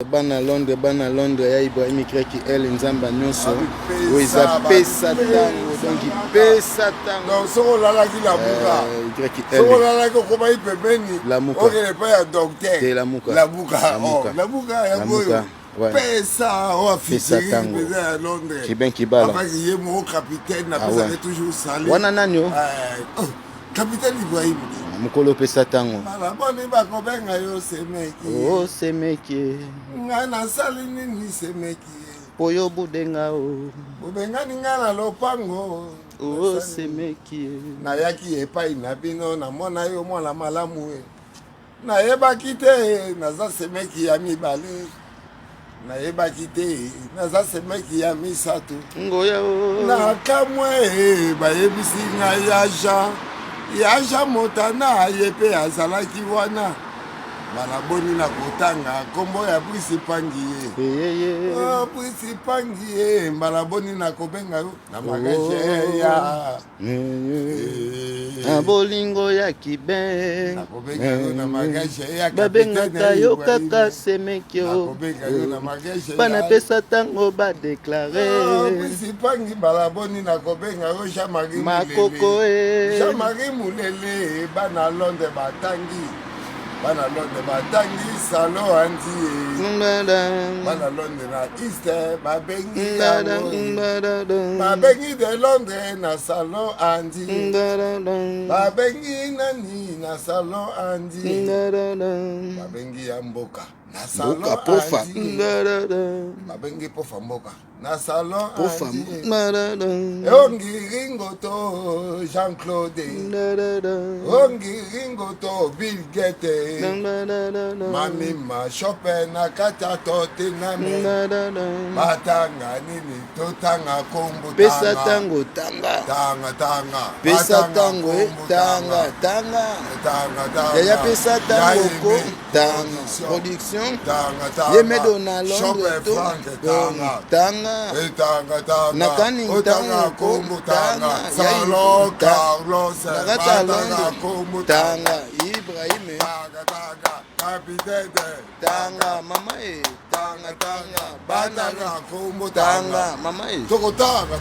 Bana Londres ya Ibrahim Kreki el nzamba nyonso oza pesa tango donc pesa tango donc soko lala ki la muka Kreki soko lala ko koma ipembeni la muka okele pa ya docteur la muka ya boyo pesa o afisiri pesa ya Londres kiben kibala papa ki ye mo capitaine na pesa ke toujours salé wana nanyo capitaine Ibrahim mukolo pesa tango bala boni bakobenga yo semeki oh semeki nga nasali nini semeki poyo budenga o obengani nga na lopango oh semeki nayaki epai na bino namona yo mwana malamu nayebaki te naza semeki ya mibale nayebaki te naza semeki ya misato ngoya o nakamwe bayebisi ngai yaja motana ye mpe azalaki wana balaboni na kotanga kombo ya Brice Pangi ye Brice Pangi ye balaboni na kobenga yo na magaje ya na bolingo ya kiben na kobenga yo na magaje ya babengaka yo kaka semeki o kobenga yo na magaje bana pesa tango badeklare Brice Pangi balaboni na kobenga yo Jean-Marie makoko Jean-Marie Mulele bana Londres batangi bana Londres batangi salon andi bana Londres na East babengi babengi de Londres na salon andi babengi nani na salon andi babengi ya mboka na salon andi babengi pofa mboka na salon andi ongiringoto Jean-Claude ongiringoto Bill Gates mami ma Chopin na kata Tottenham batanga nini totanga kombo pesa tango tanga pesa tango tanga ya pesa tango ko tanga production yemedo na Londres to tanga nakani tanga kombo tanga Salon Carlos nakata Londres tanga Ibrahim capitaine tanga mama tanga bana kombo tanga mama toko tanga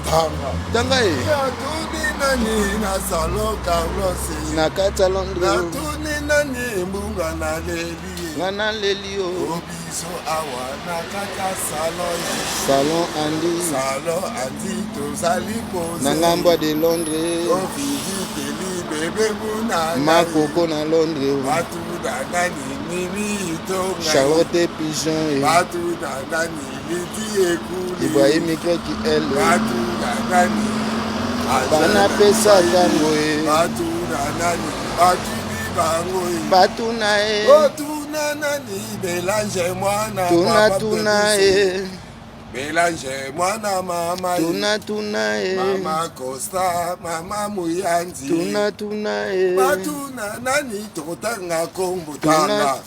tuni nani na Salon Carlos nakata Londres tuni nani mbunga na leli ngana lelio obiso awa nakata salon andi tozali koze na ngambo de Londres ofiziteli bebe muna makoko na Londres batu dangani nini tonga Charlotte Pigeon batu dangani liti ekuli Ibrahim Kreki el batu dangani bana pesa tango batu dangani batu bibango batu na tuna nani mélange mwana tuna mélange mwana mama tuna mama Costa mama Muyanzi tuna batuna nani tokotanga kombo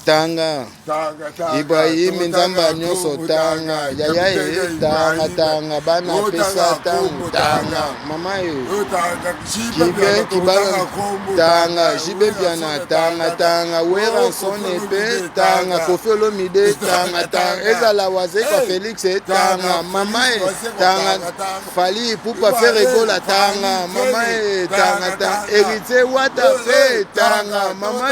tanga Ibrahim nzamba nyonso tanga yaya tanga bana pesa tanga mama kibe kibala tanga jibe biana tanga wera sone pe tanga Koffi Olomide tanga ezala wazeka Felix tanga mama tanga fali pupa faire egola tanga mama tanga héritier wata fe tanga mama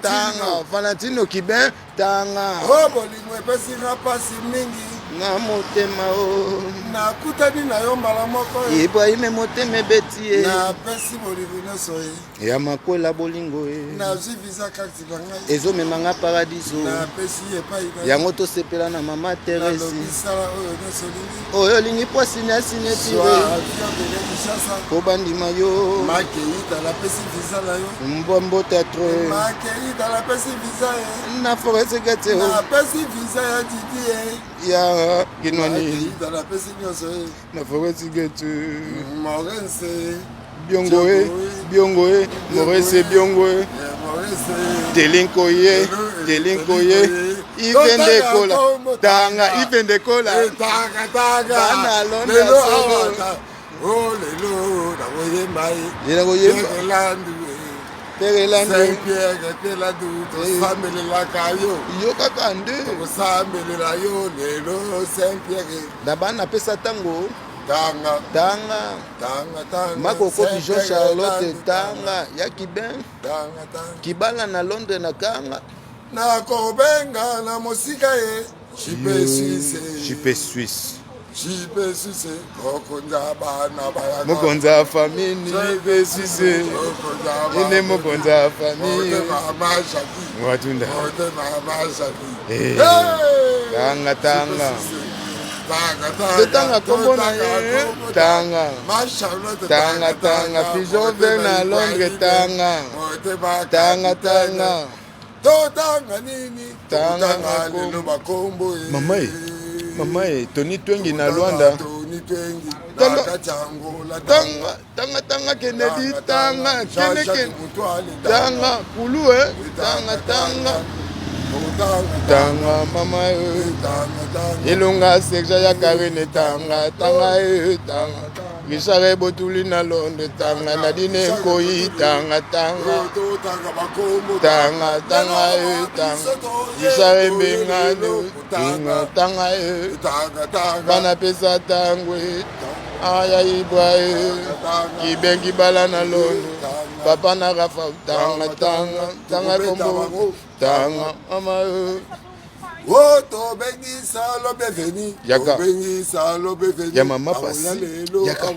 tanga Valentino Kiben tanga bolingo epesi nga pasi mingi na motema o nakutani na yo mbala moko Ibrahim motema ebeti napesi bolingo nyonso ya makwela bolingo nazwi visa kati na ngai ezomemanga paradiso napesi epai na yango tosepela na mama Teresi bisala oyo nyonso lingi oyo olingi po sinyasine tire po bandima yo makeita napesi visa na yo mbombo teatre makeita napesi visa na forese te napesi visa ya didi ya kinwani napesi nyonso na forese gete Maurice Biongo Maurice Biongo Telinko ye Ifende kola tanga bana Londres lelo na koyemba terelande Saint-Pierre teladu tosambelela yo yo kaka nde tosambelela yo lelo Saint-Pierre na bana pesa tango tanga tanga tanga makoko Jean Charlotte tanga yaki ben tanga kibala na Londres na kanga nakobenga na mosika ye jipe suisse jipe suisse mokonza bana baya mokonza famille jipe suisse ine mokonza famille watunda tanga tanga tanga kombo na ye tanga tanga tanga fijo ver na Londres tanga tanga tanga totanga nini tanga lelo bakombo mama e Tony Twengi na Luanda tanga Kennedy tanga tanga kulu tanga mama ilunga seksha ya Karine tanga tanga Richard Botuli na Londres tanga Nadine Nkoyi tanga Richard Mbengano tanga bana pesa tangwe aya ibwa kibengi bala na Londres papa na Rafa tanga kombo tanga mama to bengi salo beveni Yaka. bengi salo beveni ya mama pasi yaka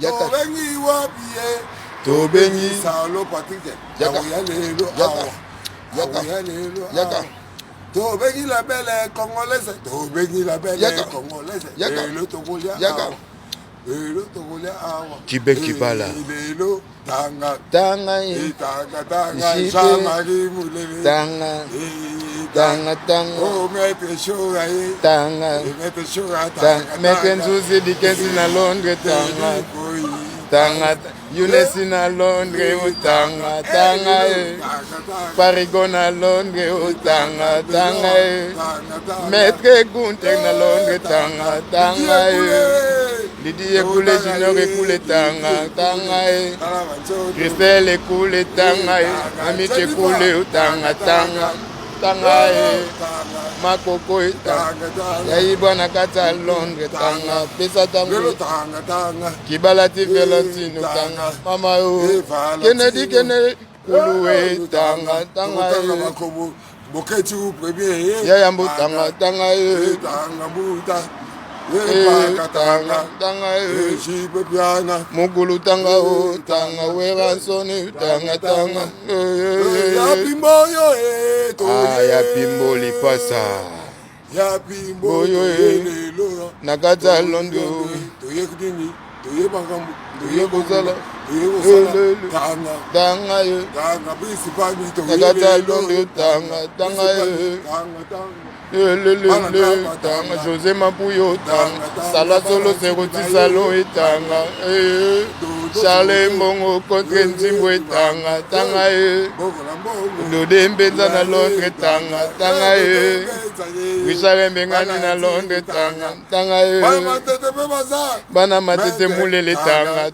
to bengi wapie to bengi salo patike Yaka. Yaka. to bengi la belle congolaise to bengi la belle Yaka. congolaise Yaka. le tokolia Yaka. le tokolia awa Kibeki bala. lelo tanga tanga Jipe. Jean-Marie Moulele tanga oh maître Chora tanga maître Chora Maître Nzuzi Dikensi na Londres tanga Yunesi na Londres tanga Parigo na Londres tanga Maître Gunther na Londres tanga Didier Koulé Junior Koulé tanga Christelle Koulé tanga Amiche Koulé tanga makoko tanga yaibwa na kati ya Londres tanga pesa tango kibala ti Valentino tanga mama yo Kennedy kuluwe tanga Boketu premier yaya mbu tanga ye tanga jipe piana mugulu tanga weransoni tanga ya pimbo yo ya pimbo lipasa ya pimbo yo lelo na kati ya Londres toye kudini toye bangambu toye kozala tanga ye tanga bisi pami na kati ya Londres tanga ye tanga José Mapuyo tanga Sala Solo Seroti Salo etanga Charles Mbongo contre Nzimbo tanga Dode Mbenza na Londres tanga Richard Mbengani na Londres tanga Bana Matete Mulele tanga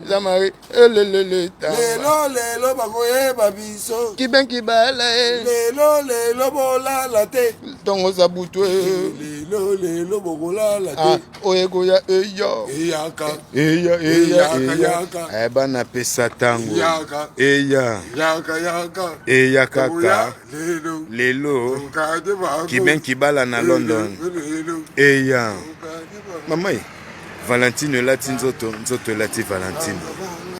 Jamari lelo bakoyeba biso Kibenki bala lelo bolala te tongo za butwe lelo bokolala te oyekoya eya bana pesa tango eya kaka lelo kibenki bala na London eya mama Valentine elati nzoto elati Valentine